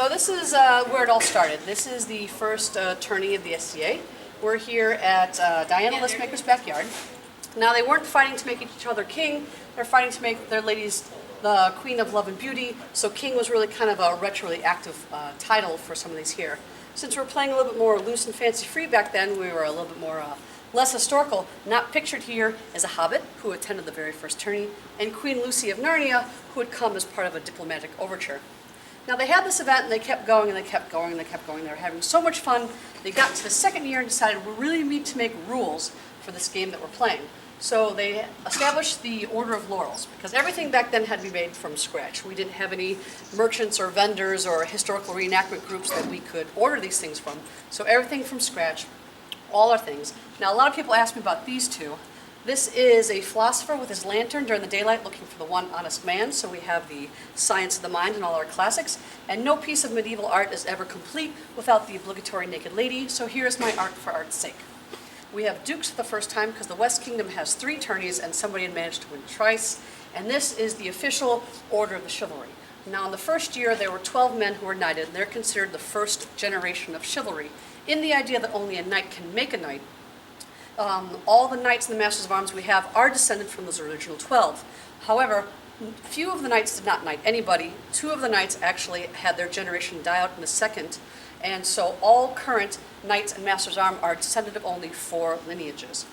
So this is where it all started. This is the first tourney of the SCA. We're here at Diana Listmaker's backyard. Now they weren't fighting to make each other king, they're fighting to make their ladies the Queen of Love and Beauty, so king was really kind of a retroactive title for some of these here. Since we were playing a little bit more loose and fancy-free back then, we were a little bit more less historical. Not pictured here is a hobbit who attended the very first tourney, and Queen Lucy of Narnia, who had come as part of a diplomatic overture. Now they had this event and they kept going and they kept going and they kept going. They were having so much fun. They got to the second year and decided we really need to make rules for this game that we're playing. So they established the Order of Laurels, because everything back then had to be made from scratch. We didn't have any merchants or vendors or historical reenactment groups that we could order these things from. So everything from scratch, all our things. Now a lot of people ask me about these two. This is a philosopher with his lantern during the daylight looking for the one honest man, so we have the science of the mind in all our classics. And no piece of medieval art is ever complete without the obligatory naked lady, so here's my art for art's sake. We have dukes for the first time because the West Kingdom has 3 tourneys and somebody had managed to win twice. And this is the official order of the chivalry. Now in the first year there were 12 men who were knighted, and they're considered the first generation of chivalry, in the idea that only a knight can make a knight. All the knights and the masters of arms we have are descended from those original 12. However, few of the knights did not knight anybody. 2 of the knights actually had their generation die out in the second, and so all current knights and masters of arms are descended of only 4 lineages.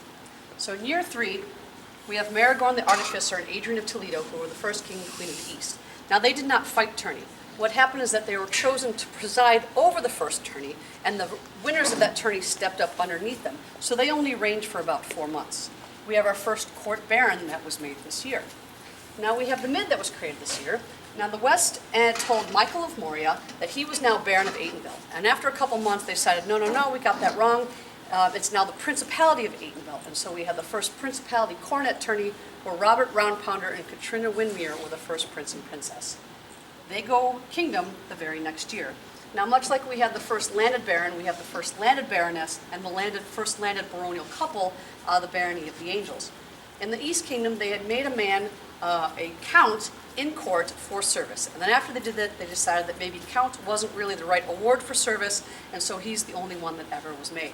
So in year 3, we have Maragorn the Artificer and Adrian of Toledo, who were the first king and queen of the East. Now they did not fight tourney. What happened is that they were chosen to preside over the first tourney, and the winners of that tourney stepped up underneath them. So they only reigned for about 4 months. We have our first court baron that was made this year. Now we have the Mid that was created this year. Now the West told Michael of Moria that he was now Baron of Atenville. And after a couple months they decided, no, we got that wrong. It's now the Principality of Atenville. And so we have the first Principality Coronet tourney where Robert Roundpounder and Katrina Windmere were the first prince and princess. They go kingdom the very next year. Now, much like we had the first landed baron, we have the first landed baroness and the first landed baronial couple, the barony of the angels. In the East Kingdom, they had made a man a count in court for service. And then after they did that, they decided that maybe count wasn't really the right award for service, and so he's the only one that ever was made.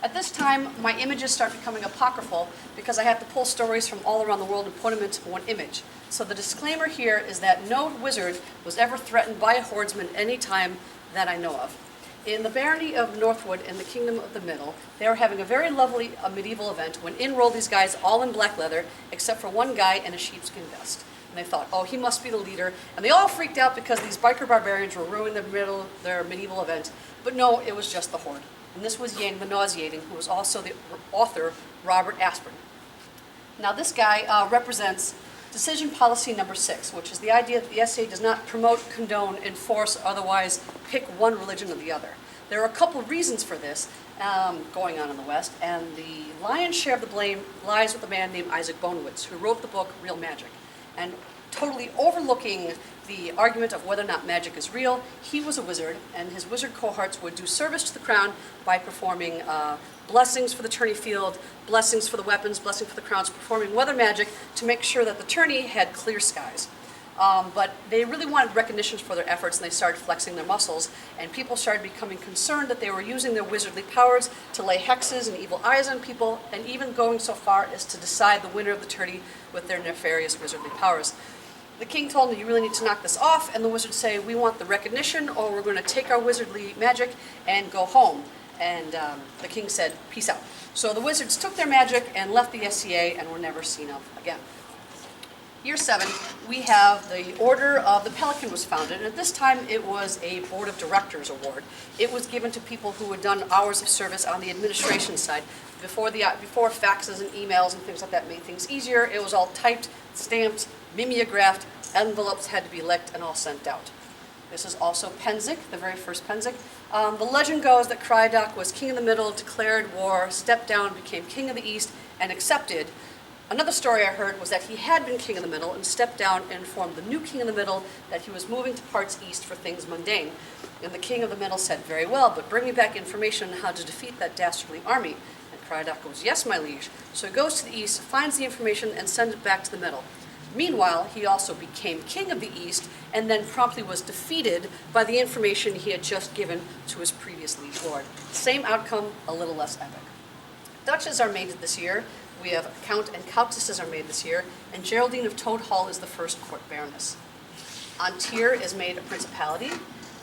At this time, my images start becoming apocryphal because I have to pull stories from all around the world and put them into one image. So the disclaimer here is that no wizard was ever threatened by a hordeman any time that I know of. In the barony of Northwood in the Kingdom of the Middle, they were having a very lovely medieval event when in rolled these guys all in black leather, except for one guy in a sheepskin vest. And they thought, oh, he must be the leader. And they all freaked out because these biker barbarians were ruining their medieval event. But no, it was just the horde. And this was Yang the Nauseating, who was also the author, Robert Aspirin. Now this guy represents decision policy number 6, which is the idea that the SCA does not promote, condone, enforce, or otherwise pick one religion or the other. There are a couple of reasons for this going on in the West, and the lion's share of the blame lies with a man named Isaac Bonewitz, who wrote the book Real Magic. And totally overlooking the argument of whether or not magic is real, he was a wizard, and his wizard cohorts would do service to the crown by performing blessings for the tourney field, blessings for the weapons, blessings for the crowns, performing weather magic to make sure that the tourney had clear skies. But they really wanted recognition for their efforts, and they started flexing their muscles, and people started becoming concerned that they were using their wizardly powers to lay hexes and evil eyes on people, and even going so far as to decide the winner of the tourney with their nefarious wizardly powers. The king told them, you really need to knock this off, and the wizards say, we want the recognition, or we're going to take our wizardly magic and go home. And the king said, peace out. So the wizards took their magic and left the SCA and were never seen of again. Year 7, we have the Order of the Pelican was founded, and at this time it was a Board of Directors award. It was given to people who had done hours of service on the administration side. Before faxes and emails and things like that made things easier, it was all typed, stamped, mimeographed, envelopes had to be licked and all sent out. This is also Penzik, the very first Penzik. The legend goes that Caradoc was king of the middle, declared war, stepped down, became king of the East, and accepted. Another story I heard was that he had been king of the middle and stepped down and informed the new king of the middle that he was moving to parts east for things mundane. And the king of the middle said, very well, but bring me back information on how to defeat that dastardly army. And Caradoc goes, yes, my liege. So he goes to the east, finds the information, and sends it back to the middle. Meanwhile, he also became king of the East and then promptly was defeated by the information he had just given to his previous liege lord. Same outcome, a little less epic. Duchesses are mated this year. We have Count and Countesses are made this year, and Geraldine of Toad Hall is the first court baroness. Antir is made a principality,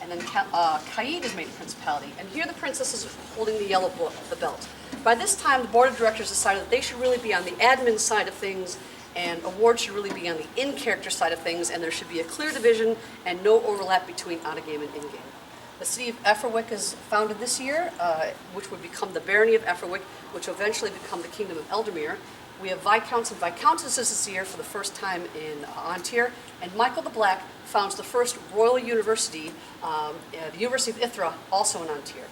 and then Caid is made a principality. And here the princess is holding the yellow book, the belt. By this time, the board of directors decided that they should really be on the admin side of things, and awards should really be on the in-character side of things, and there should be a clear division and no overlap between out-of-game and in-game. The city of Efferwick is founded this year, which would become the barony of Efferwick, which will eventually become the kingdom of Eldermere. We have viscounts and viscountesses this year for the first time in Antir, and Michael the Black founds the first royal university, the University of Ithra, also in Antir.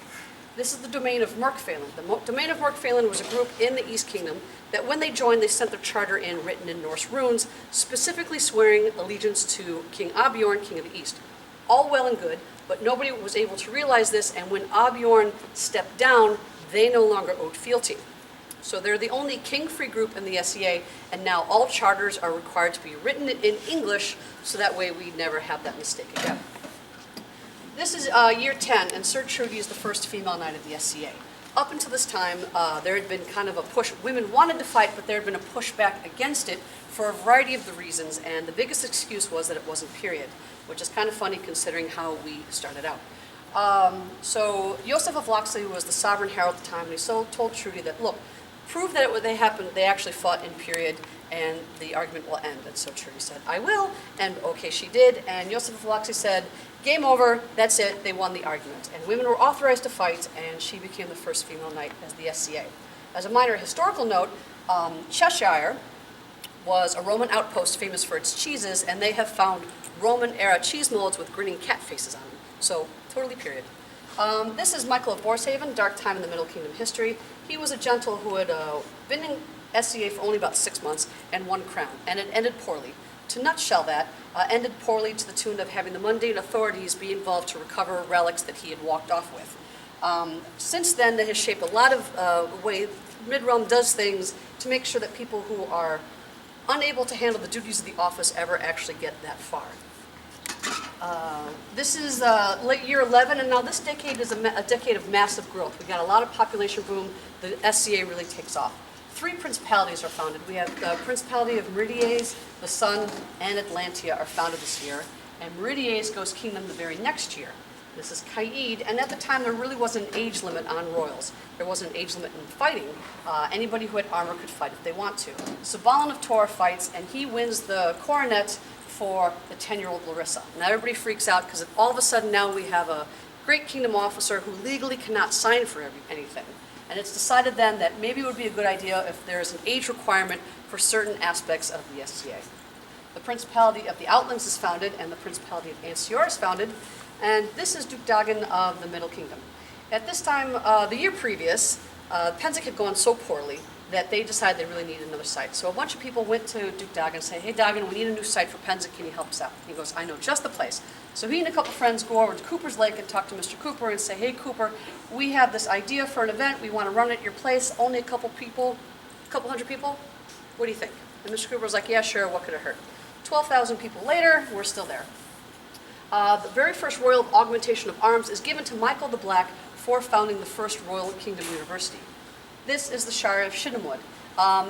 This is the domain of Merkphalin. The domain of Merkphalin was a group in the East Kingdom that when they joined, they sent their charter in written in Norse runes, specifically swearing allegiance to King Oddbjorn, King of the East. All well and good, but nobody was able to realize this, and when Oddbjorn stepped down, they no longer owed fealty. So they're the only king-free group in the SCA, and now all charters are required to be written in English, so that way we never have that mistake again. This is year 10, and Sir Trudy is the first female knight of the SCA. Up until this time, there had been kind of a push. Women wanted to fight, but there had been a pushback against it for a variety of the reasons, and the biggest excuse was that it wasn't period, which is kind of funny considering how we started out. So Joseph of Locksley was the sovereign herald at the time, and he told Trudy that, look, prove that they happened, they actually fought in period, and the argument will end. And so Trudy said, I will, and okay, she did, and Joseph of Locksley said, game over, that's it, they won the argument. And women were authorized to fight, and she became the first female knight as the SCA. As a minor historical note, Cheshire was a Roman outpost famous for its cheeses, and they have found Roman-era cheese molds with grinning cat faces on them. So, totally period. This is Michael of Borshaven, dark time in the Middle Kingdom history. He was a gentle who had been in SCA for only about 6 months and won crown, and it ended poorly. To nutshell that, ended poorly to the tune of having the mundane authorities be involved to recover relics that he had walked off with. Since then, that has shaped a lot of way Mid-Realm does things to make sure that people who are unable to handle the duties of the office ever actually get that far. This is late year 11, and now this decade is a decade of massive growth. We got a lot of population boom. The SCA really takes off. 3 principalities are founded. We have the Principality of Meridies, the Sun, and Atlantia are founded this year, and Meridies goes kingdom the very next year. This is Caid, and at the time there really wasn't an age limit on royals. There wasn't an age limit in fighting. Anybody who had armor could fight if they want to. So Balin of Tor fights, and he wins the coronet for the 10-year-old Larissa. Now everybody freaks out because all of a sudden now we have a great kingdom officer who legally cannot sign for anything. And it's decided then that maybe it would be a good idea if there's an age requirement for certain aspects of the SCA. The Principality of the Outlands is founded, and the Principality of Ancior is founded, and this is Duke Dagan of the Middle Kingdom. At this time, the year previous, Pennsic had gone so poorly that they decided they really needed another site. So a bunch of people went to Duke Dagan and said, hey Dagan, we need a new site for Pennsic, can you help us out? He goes, I know just the place. So he and a couple friends go over to Cooper's Lake and talk to Mr. Cooper and say, hey Cooper, we have this idea for an event, we want to run it at your place, only a couple hundred people, what do you think? And Mr. Cooper's like, yeah, sure, what could it hurt? 12,000 people later, we're still there. The very first royal augmentation of arms is given to Michael the Black for founding the first Royal Kingdom University. This is the Shire of Shinamwood.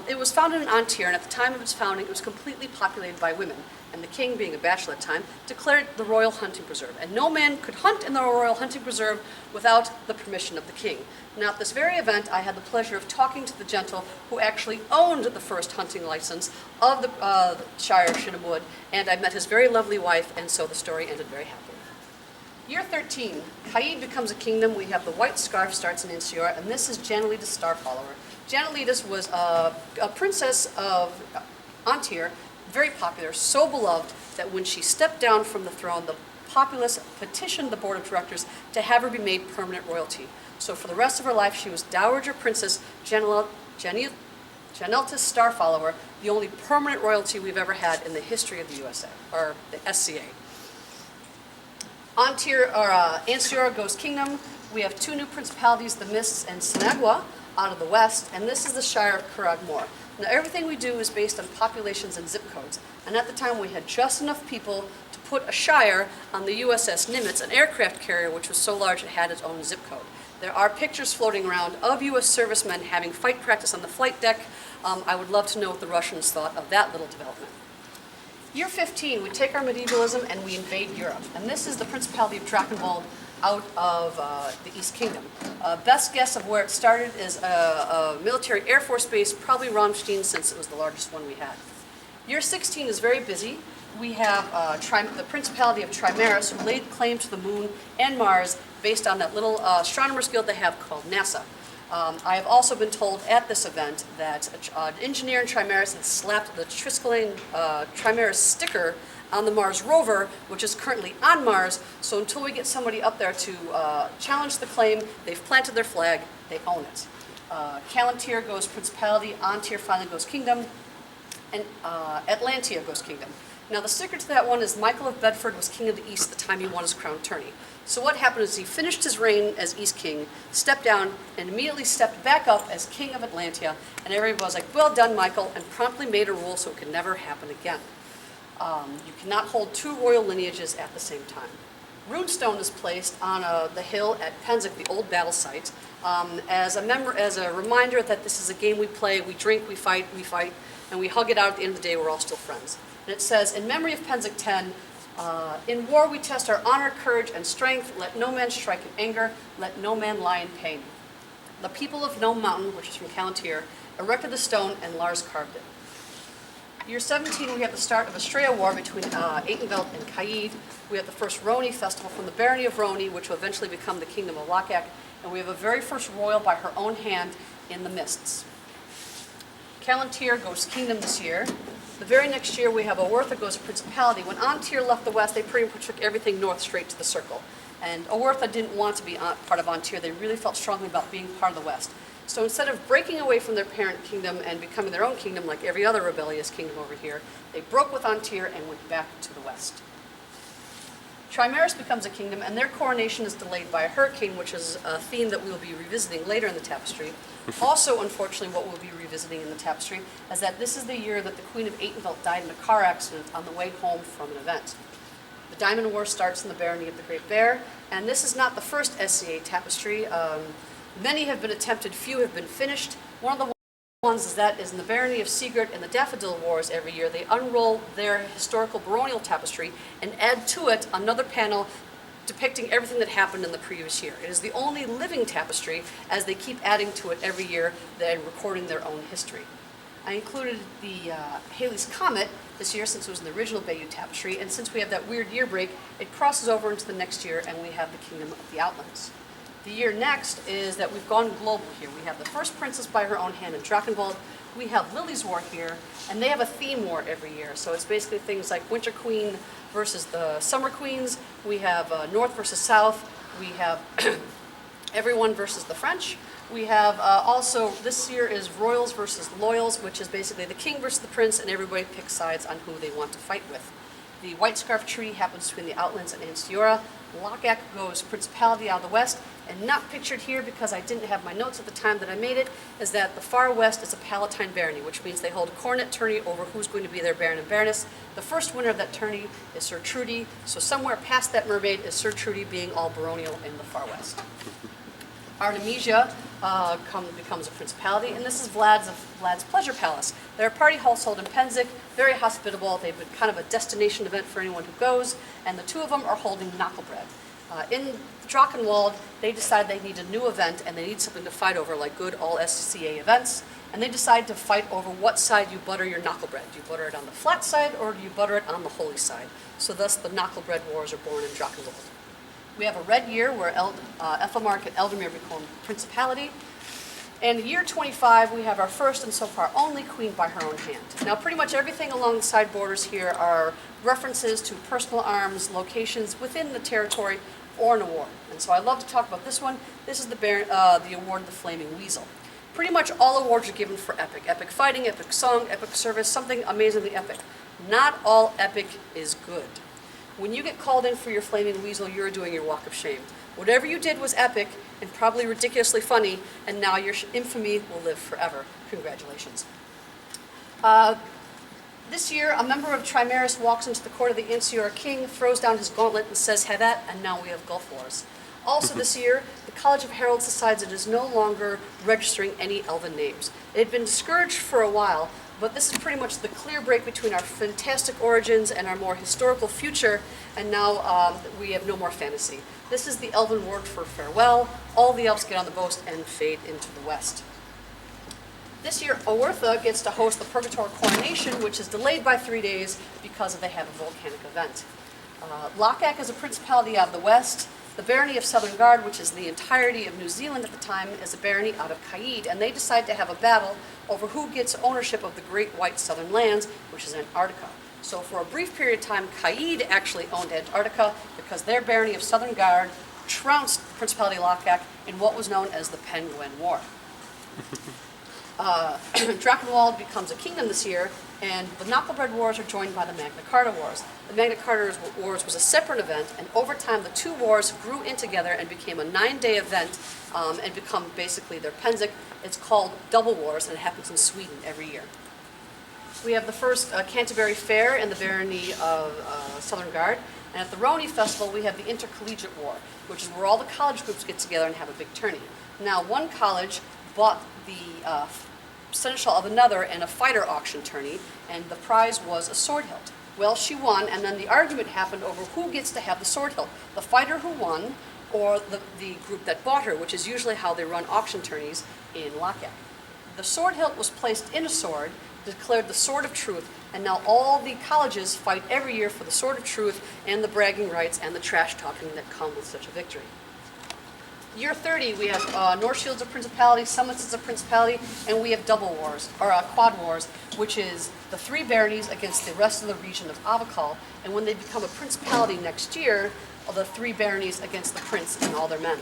It was founded in Antir, and at the time of its founding, it was completely populated by women. And the king, being a bachelor at the time, declared the royal hunting preserve. And no man could hunt in the royal hunting preserve without the permission of the king. Now, at this very event, I had the pleasure of talking to the gentle who actually owned the first hunting license of the Shire of Shinamwood, and I met his very lovely wife, and so the story ended very happily. Year 13, Caid becomes a kingdom. We have the white scarf starts in Ancior, and this is Janelides Starfollower. Janelides was a princess of Antir, very popular, so beloved that when she stepped down from the throne, the populace petitioned the board of directors to have her be made permanent royalty. So for the rest of her life, she was Dowager Princess Janelides Starfollower, the only permanent royalty we've ever had in the history of the USA, or the SCA. Ancior goes kingdom. We have 2 new principalities, the Mists and Sinagua, out of the west, and this is the Shire of Curragmore. Now, everything we do is based on populations and zip codes. And at the time, we had just enough people to put a shire on the USS Nimitz, an aircraft carrier which was so large it had its own zip code. There are pictures floating around of U.S. servicemen having fight practice on the flight deck. I would love to know what the Russians thought of that little development. Year 15, we take our medievalism and we invade Europe. And this is the Principality of Drachenwald out of the East Kingdom. Best guess of where it started is a military air force base, probably Ramstein, since it was the largest one we had. Year 16 is very busy. We have the Principality of Trimaris, who laid claim to the moon and Mars based on that little astronomers guild they have called NASA. I have also been told at this event that an engineer in Trimaris had slapped the Triskelion Trimaris sticker on the Mars rover, which is currently on Mars. So until we get somebody up there to challenge the claim, they've planted their flag, they own it. Calantir goes Principality, Antir finally goes Kingdom, and Atlantia goes Kingdom. Now the secret to that one is Michael of Bedford was King of the East the time he won his crown tourney. So what happened is he finished his reign as East King, stepped down, and immediately stepped back up as King of Atlantia, and everybody was like, well done, Michael, and promptly made a rule so it could never happen again. You cannot hold two royal lineages at the same time. Runestone is placed on the hill at Penzig, the old battle site, as a reminder that this is a game we play, we drink, we fight, and we hug it out at the end of the day, we're all still friends. And it says, in memory of Penzig 10, in war we test our honor, courage, and strength. Let no man strike in anger. Let no man lie in pain. The people of Gnome Mountain, which is from Calantir, erected the stone, and Lars carved it. Year 17, we have the start of a Straya War between Aitenveld and Caid. We have the first Roni festival from the barony of Roni, which will eventually become the kingdom of Lochak. And we have a very first royal by her own hand in the Mists. Calantir goes kingdom this year. The very next year, we have Owertha goes Principality. When Antir left the west, they pretty much took everything north straight to the circle. And Owertha didn't want to be part of Antir. They really felt strongly about being part of the west. So instead of breaking away from their parent kingdom and becoming their own kingdom like every other rebellious kingdom over here, they broke with Antir and went back to the west. Trimaris becomes a kingdom, and their coronation is delayed by a hurricane, which is a theme that we will be revisiting later in the tapestry. Also, unfortunately, what we'll be revisiting in the tapestry is that this is the year that the Queen of Aitenveld died in a car accident on the way home from an event. The Diamond War starts in the barony of the Great Bear, and this is not the first SCA tapestry. Many have been attempted, few have been finished. One of the ones is in the barony of Sigurd and the Daffodil Wars every year. They unroll their historical baronial tapestry and add to it another panel depicting everything that happened in the previous year. It is the only living tapestry, as they keep adding to it every year and recording their own history. I included the Halley's Comet this year since it was in the original Bayeux tapestry, and since we have that weird year break, it crosses over into the next year and we have the Kingdom of the Outlands. The year next is that we've gone global here. We have the first princess by her own hand in Drachenwald. We have Lily's War here, and they have a theme war every year. So it's basically things like Winter Queen versus the Summer Queens. We have North versus South. We have everyone versus the French. We have also, this year is Royals versus Loyals, which is basically the king versus the prince, and everybody picks sides on who they want to fight with. The White Scarf Treaty happens between the Outlands and Anstiora. Lochak goes Principality out of the west, and not pictured here because I didn't have my notes at the time that I made it, is that the far west is a Palatine barony, which means they hold a coronet tourney over who's going to be their baron and baroness. The first winner of that tourney is Sir Trudy, so somewhere past that mermaid is Sir Trudy being all baronial in the far west. Artemisia becomes a principality, and this is Vlad's Pleasure Palace. They're a party household in Penzig, very hospitable. They've been kind of a destination event for anyone who goes, and the two of them are holding knucklebread. In Drachenwald, they decide they need a new event and they need something to fight over, like good all SCA events, and they decide to fight over what side you butter your knucklebread. Do you butter it on the flat side or do you butter it on the holy side? So thus the knucklebread wars are born in Drachenwald. We have a red year where Ethelmark and Eldemir become principality. And in year 25, we have our first and so far only queen by her own hand. Now, pretty much everything along the side borders here are references to personal arms, locations within the territory, or an award. And so I love to talk about this one. This is the award, the Flaming Weasel. Pretty much all awards are given for epic. Epic fighting, epic song, epic service, something amazingly epic. Not all epic is good. When you get called in for your Flaming Weasel, you're doing your walk of shame. Whatever you did was epic and probably ridiculously funny, and now your infamy will live forever. Congratulations. This year, a member of Trimaris walks into the court of the Ancient King, throws down his gauntlet, and says, "Have at," and now we have Gulf Wars. Also this year, the College of Heralds decides it is no longer registering any elven names. It had been discouraged for a while, but this is pretty much the clear break between our fantastic origins and our more historical future, and now we have no more fantasy. This is the elven word for farewell. All the elves get on the boat and fade into the west. This year, Oertha gets to host the Purgatoire coronation, which is delayed by 3 days because they have a volcanic event. Lochak is a principality out of the west. The barony of Southern Guard, which is the entirety of New Zealand at the time, is a barony out of Caid, and they decide to have a battle over who gets ownership of the Great White Southern Lands, which is Antarctica. So for a brief period of time, Caid actually owned Antarctica because their barony of Southern Guard trounced the Principality of Lochak in what was known as the Penguin War. Drakenwald becomes a kingdom this year, and the Knucklebread Wars are joined by the Magna Carta Wars. The Magna Carta Wars was a separate event, and over time the two wars grew in together and became a 9-day event and become basically their Pennsic. It's called Double Wars, and it happens in Sweden every year. We have the first Canterbury Fair in the barony of Southern Guard, and at the Roni Festival we have the Intercollegiate War, which is where all the college groups get together and have a big tourney. Now, one college bought the seneschal of another in a fighter auction tourney, and the prize was a sword hilt. Well, she won, and then the argument happened over who gets to have the sword hilt, the fighter who won or the group that bought her, which is usually how they run auction tourneys in Lochak. The sword hilt was placed in a sword, declared the Sword of Truth, and now all the colleges fight every year for the Sword of Truth and the bragging rights and the trash talking that come with such a victory. Year 30, we have North Shields of Principality, Summits is a Principality, and we have Double Wars, or Quad Wars, which is the 3 baronies against the rest of the region of Avakal, and when they become a Principality next year, the 3 baronies against the Prince and all their men.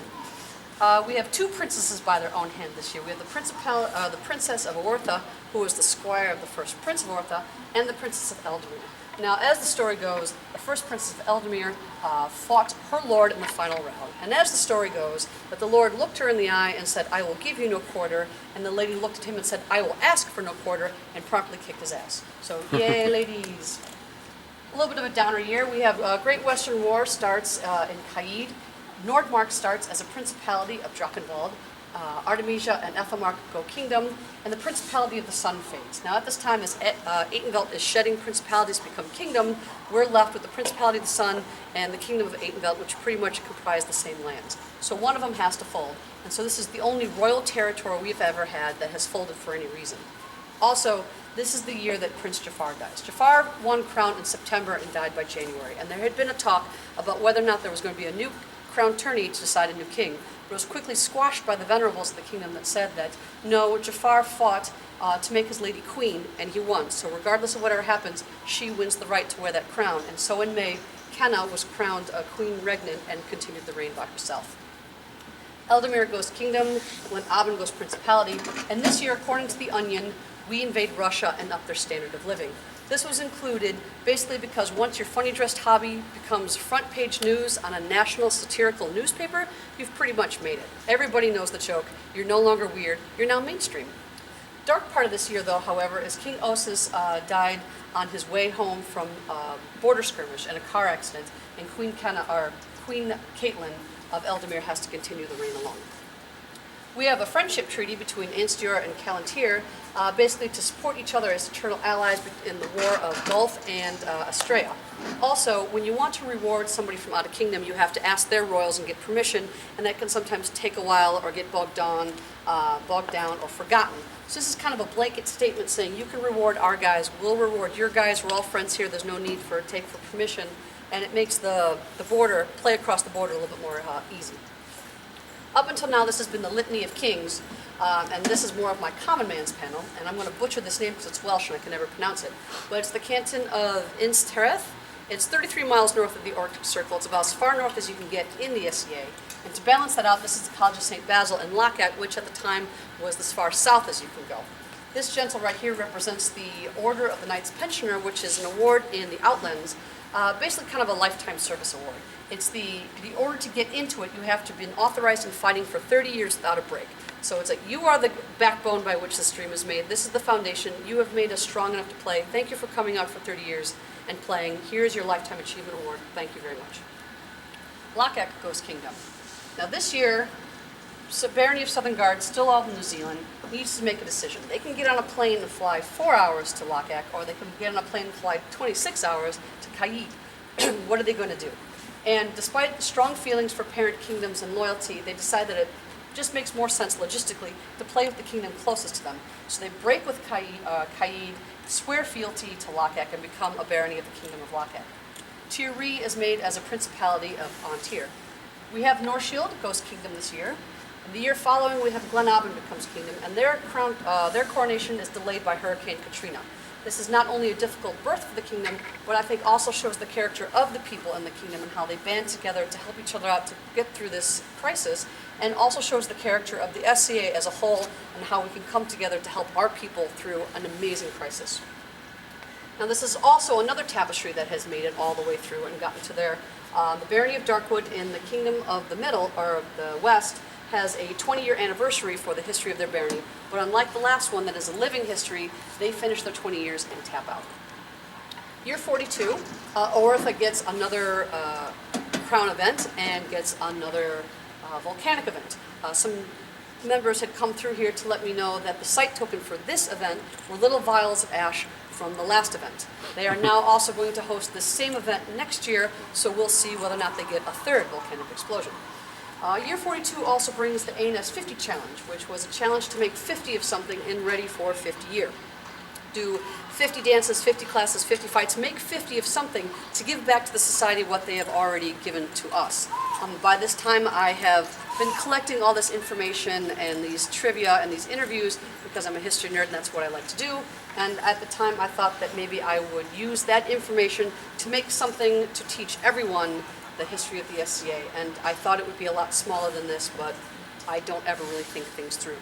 We have 2 princesses by their own hand this year. We have the Princess of Oertha, who was the squire of the first Prince of Oertha, and the Princess of Eldemir. Now, as the story goes, the first Princess of Eldemir fought her lord in the final round. And as the story goes, that the lord looked her in the eye and said, "I will give you no quarter," and the lady looked at him and said, "I will ask for no quarter," and promptly kicked his ass. So, yay, ladies. A little bit of a downer year. We have Great Western War starts in Caid. Nordmark starts as a principality of Drakenwald. Artemisia and Ethelmark go kingdom, and the Principality of the Sun fades. Now at this time, as Atenveld is shedding principalities to become kingdom, we're left with the Principality of the Sun and the Kingdom of Atenveld, which pretty much comprise the same lands. So one of them has to fold, and so this is the only royal territory we've ever had that has folded for any reason. Also, this is the year that Prince Jafar dies. Jafar won crown in September and died by January, and there had been a talk about whether or not there was going to be a new crown tourney to decide a new king. But it was quickly squashed by the venerables of the kingdom that said that, no, Jafar fought to make his lady queen, and he won. So regardless of whatever happens, she wins the right to wear that crown. And so in May, Kenna was crowned queen regnant and continued the reign by herself. Eldemir goes kingdom, when Aben goes principality, and this year, according to The Onion, we invade Russia and up their standard of living. This was included basically because once your funny dressed hobby becomes front page news on a national satirical newspaper, you've pretty much made it. Everybody knows the joke. You're no longer weird. You're now mainstream. Dark part of this year, though, however, is King Osis died on his way home from border skirmish in a car accident, and Queen Caitlin of Eldemir has to continue the reign alone. We have a friendship treaty between Ainstior and Callantir, basically to support each other as eternal allies in the War of Gulf and Astrea. Also, when you want to reward somebody from out of kingdom, you have to ask their royals and get permission, and that can sometimes take a while or get bogged down or forgotten. So this is kind of a blanket statement saying you can reward our guys, we'll reward your guys, we're all friends here, there's no need for permission, and it makes the border, play across the border a little bit more easy. Up until now, this has been the Litany of Kings, and this is more of my common man's panel, and I'm going to butcher this name because it's Welsh and I can never pronounce it, but it's the canton of Instereth. It's 33 miles north of the Arctic Circle. It's about as far north as you can get in the SCA. And to balance that out, this is the College of St. Basil in Lochak, which at the time was as far south as you can go. This gentle right here represents the Order of the Knights Pensioner, which is an award in the Outlands, basically kind of a lifetime service award. It's the order to get into it, you have to have been authorized in fighting for 30 years without a break. So it's like, you are the backbone by which this dream is made. This is the foundation. You have made us strong enough to play. Thank you for coming out for 30 years and playing. Here's your Lifetime Achievement Award. Thank you very much. Lockett Ghost Kingdom. Now this year, Barony of Southern Guard, still all in New Zealand, needs to make a decision. They can get on a plane and fly 4 hours to Lockett, or they can get on a plane and fly 26 hours to Kaid. What are they going to do? And despite strong feelings for parent kingdoms and loyalty, they decide that it just makes more sense logistically to play with the kingdom closest to them. So they break with Kaid, swear fealty to Lockett, and become a barony of the Kingdom of Lockett. Tir Ri is made as a principality of Antir. We have Northshield, Ghost Kingdom this year. And the year following, we have Glenabin becomes kingdom, and their coronation is delayed by Hurricane Katrina. This is not only a difficult birth for the kingdom, but I think also shows the character of the people in the kingdom and how they band together to help each other out to get through this crisis, and also shows the character of the SCA as a whole and how we can come together to help our people through an amazing crisis. Now this is also another tapestry that has made it all the way through and gotten to there. The Barony of Darkwood in the Kingdom of the Middle, or the West, has a 20-year anniversary for the history of their barony, but unlike the last one that is a living history, they finish their 20 years and tap out. Year 42, Oertha gets another crown event and gets another volcanic event. Some members had come through here to let me know that the site token for this event were little vials of ash from the last event. They are now also going to host the same event next year, so we'll see whether or not they get a third volcanic explosion. Year 42 also brings the ANS 50 Challenge, which was a challenge to make 50 of something and ready for 50 year. Do 50 dances, 50 classes, 50 fights, make 50 of something to give back to the society what they have already given to us. By this time I have been collecting all this information and these trivia and these interviews because I'm a history nerd and that's what I like to do. And at the time I thought that maybe I would use that information to make something to teach everyone the history of the SCA, and I thought it would be a lot smaller than this, but I don't ever really think things through.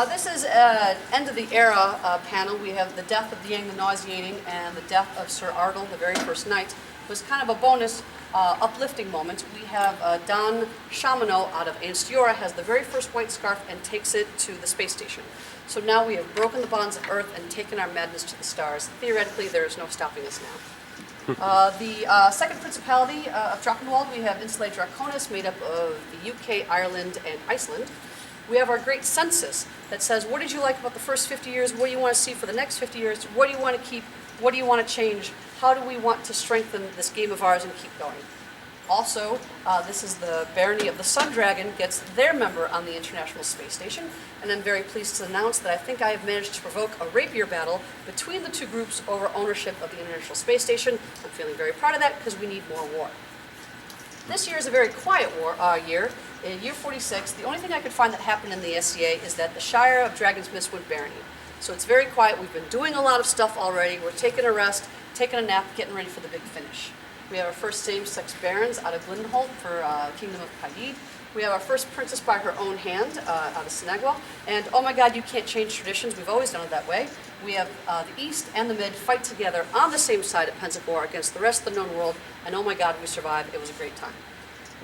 This is an end of the era panel. We have the death of Dieng the Nauseating and the death of Sir Ardle, the very first knight. It was kind of a bonus uplifting moment. We have Don Chamano out of Anstiora has the very first white scarf and takes it to the space station. So now we have broken the bonds of Earth and taken our madness to the stars. Theoretically, there is no stopping us now. The second principality of Drakenwald, we have Insulae Draconis, made up of the UK, Ireland, and Iceland. We have our great census that says, what did you like about the first 50 years? What do you want to see for the next 50 years? What do you want to keep? What do you want to change? How do we want to strengthen this game of ours and keep going? Also, this is the Barony of the Sun Dragon gets their member on the International Space Station, and I'm very pleased to announce that I think I have managed to provoke a rapier battle between the two groups over ownership of the International Space Station. I'm feeling very proud of that because we need more war. This year is a very quiet year. In year 46, the only thing I could find that happened in the SCA is that the Shire of Dragon's Mist went barony. So it's very quiet. We've been doing a lot of stuff already. We're taking a rest, taking a nap, getting ready for the big finish. We have our first same-sex barons out of Glindenholt for Kingdom of Kaid. We have our first princess by her own hand out of Sinagua. And oh my God, you can't change traditions. We've always done it that way. We have the East and the Mid fight together on the same side at Penzabor against the rest of the known world. And oh my God, we survived. It was a great time.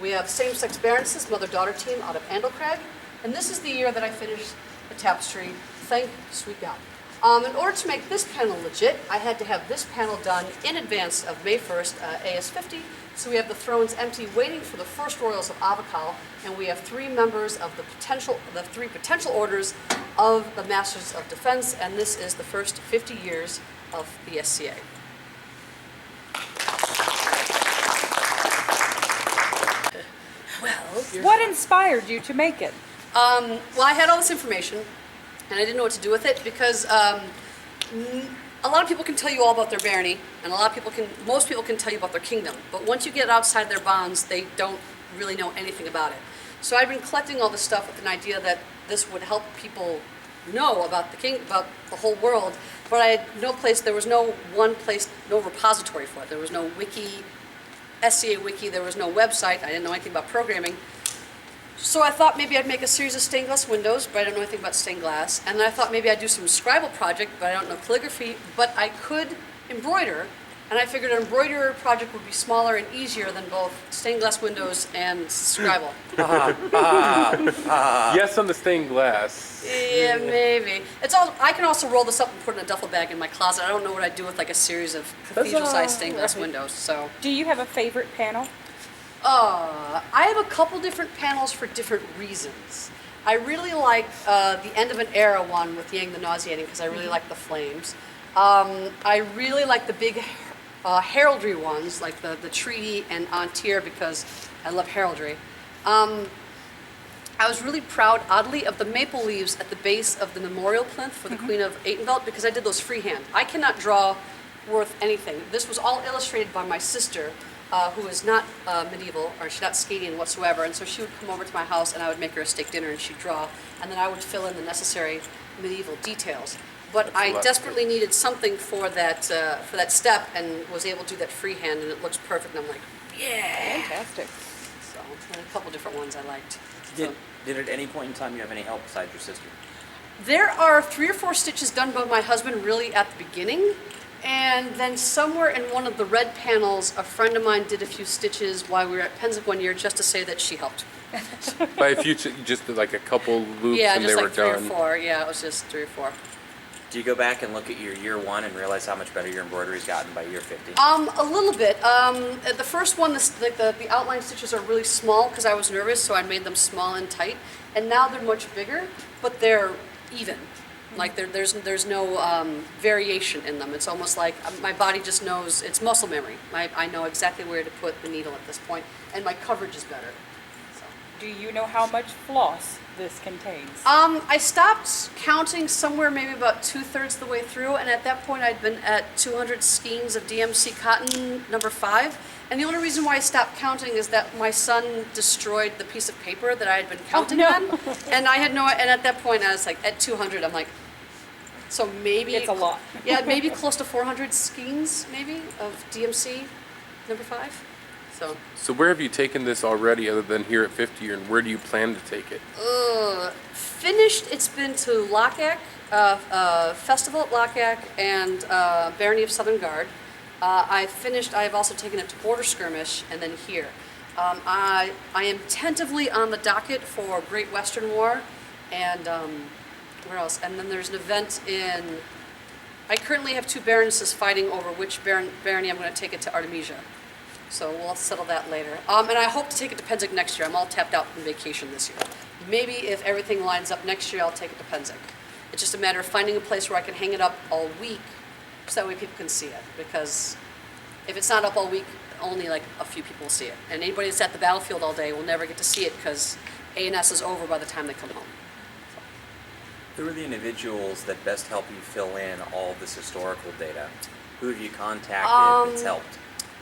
We have same-sex baronesses, mother-daughter team out of Andlecrag. And this is the year that I finished the tapestry. Thank sweet God. In order to make this panel legit, I had to have this panel done in advance of May 1st, AS50. So we have the thrones empty, waiting for the first royals of Avakal, and we have three members of the three potential orders of the Masters of Defense, and this is the first 50 years of the SCA. Well, what inspired you to make it? Well, I had all this information, and I didn't know what to do with it because a lot of people can tell you all about their barony, and most people can tell you about their kingdom. But once you get outside their bonds, they don't really know anything about it. So I've been collecting all this stuff with an idea that this would help people know about about the whole world. But I had no place. There was no one place, no repository for it. There was no wiki, SCA wiki. There was no website. I didn't know anything about programming. So I thought maybe I'd make a series of stained glass windows, but I don't know anything about stained glass. And then I thought maybe I'd do some scribal project, but I don't know calligraphy. But I could embroider And I figured an embroidery project would be smaller and easier than both stained glass windows and scribble. Yes on the stained glass. Yeah, maybe. It's all. I can also roll this up and put it in a duffel bag in my closet. I don't know what I'd do with like a series of cathedral-sized stained glass windows. So. Do you have a favorite panel? I have a couple different panels for different reasons. I really like the end of an era one with Yang the Nauseating because I really like the flames. I really like the big heraldry ones, like the treaty and Antir, because I love heraldry. I was really proud, oddly, of the maple leaves at the base of the memorial plinth for the Queen of Atenvelt because I did those freehand. I cannot draw worth anything. This was all illustrated by my sister, who is not medieval, or she's not Scadian whatsoever, and so she would come over to my house and I would make her a steak dinner and she'd draw, and then I would fill in the necessary medieval details. But I desperately needed something for that step and was able to do that freehand, and it looks perfect, and I'm like, yeah! Fantastic. So, a couple different ones I liked. Did at any point in time you have any help besides your sister? There are 3 or 4 stitches done by my husband really at the beginning, and then somewhere in one of the red panels, a friend of mine did a few stitches while we were at Pennsic one year just to say that she helped. By a few, just like a couple loops Yeah, and just they like were 3 done. or 4. Yeah, it was just 3 or 4. Do you go back and look at your year 1 and realize how much better your embroidery's gotten by year 50? A little bit. The first one, the outline stitches are really small because I was nervous, so I made them small and tight. And now they're much bigger, but they're even. Like there's no variation in them. It's almost like my body just knows, it's muscle memory. I know exactly where to put the needle at this point, and my coverage is better. So. Do you know how much floss this contains? I stopped counting somewhere maybe about 2/3 the way through, and at that point I'd been at 200 skeins of DMC cotton number 5. And the only reason why I stopped counting is that my son destroyed the piece of paper that I had been counting on, and I had and at that point I was like at 200. I'm like, so maybe It's a lot. Yeah, maybe close to 400 skeins maybe of DMC number 5. So where have you taken this already other than here at 50, and where do you plan to take it? Finished, it's been to Lochac, Festival at Lochac, and Barony of Southern Guard. I've also taken it to Border Skirmish, and then here. I am tentatively on the docket for Great Western War, and where else? And then there's an event I currently have 2 baronesses fighting over which barony I'm going to take it to Artemisia. So we'll settle that later. And I hope to take it to Pennsic next year. I'm all tapped out from vacation this year. Maybe if everything lines up next year, I'll take it to Pennsic. It's just a matter of finding a place where I can hang it up all week, so that way people can see it. Because if it's not up all week, only like a few people will see it. And anybody that's at the battlefield all day will never get to see it because A&S is over by the time they come home. Who are the individuals that best help you fill in all this historical data? Who have you contacted that's helped?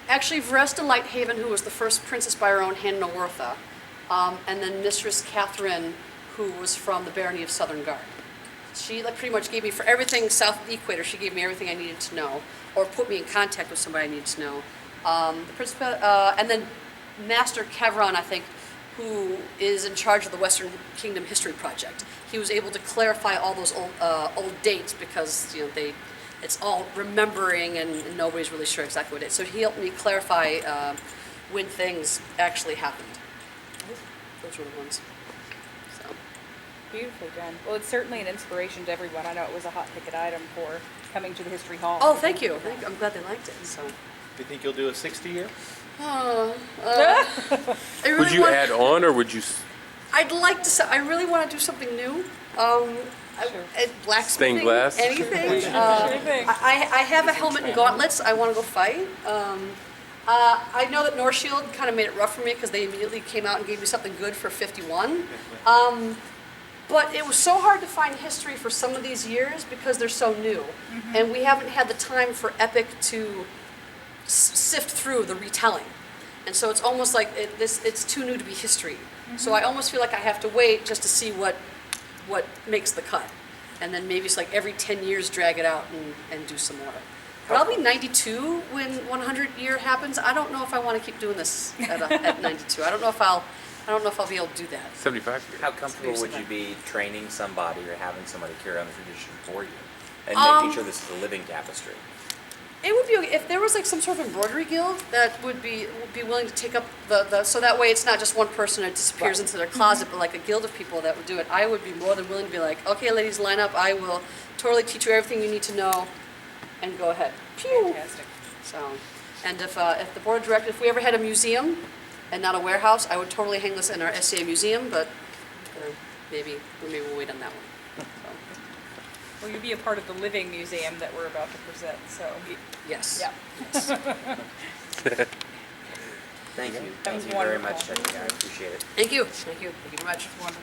Actually, Vresta Lighthaven, who was the first princess by her own hand, Nowortha, and then Mistress Catherine, who was from the Barony of Southern Guard. She pretty much gave me, for everything south of the equator, she gave me everything I needed to know, or put me in contact with somebody I needed to know. And then Master Kevron, I think, who is in charge of the Western Kingdom History Project. He was able to clarify all those old dates because it's all remembering and nobody's really sure exactly what it is. So he helped me clarify when things actually happened. Those were the ones. So. Beautifully done. Well, it's certainly an inspiration to everyone. I know it was a hot ticket item for coming to the History Hall. Oh, thank you. I'm glad they liked it. So. Do you think you'll do a 60-year? Would you add on, or would you? I'd like to. I really want to do something new. Blacksmithing, Stained glass? anything. Sure thing. I have a helmet and gauntlets. I want to go fight. I know that North Shield kind of made it rough for me because they immediately came out and gave me something good for 51. But it was so hard to find history for some of these years because they're so new. Mm-hmm. And we haven't had the time for Epic to sift through the retelling. And so it's almost like it's too new to be history. Mm-hmm. So I almost feel like I have to wait just to see what makes the cut. And then maybe it's like every 10 years drag it out and do some more. But I'll be 92 when 100 year happens. I don't know if I want to keep doing this at 92. I don't know if I'll be able to do that. 75 years. How comfortable would you be training somebody or having somebody carry on the tradition for you and making sure this is a living tapestry? It would be okay if there was like some sort of embroidery guild that would be willing to take up so that way it's not just one person that disappears into their closet, but like a guild of people that would do it. I would be more than willing to be like, okay, ladies, line up. I will totally teach you everything you need to know, and go ahead. Pew! Fantastic. So, and if the board of directors, if we ever had a museum and not a warehouse, I would totally hang this in our SCA museum, but maybe we'll wait on that one. So, Well, you'll be a part of the living museum that we're about to present, so. yes. Yeah. Yes. Thank you. That was Thank you very wonderful. much, Jadwiga. I appreciate it. Thank you. Thank you. Thank you very much. Wonderful.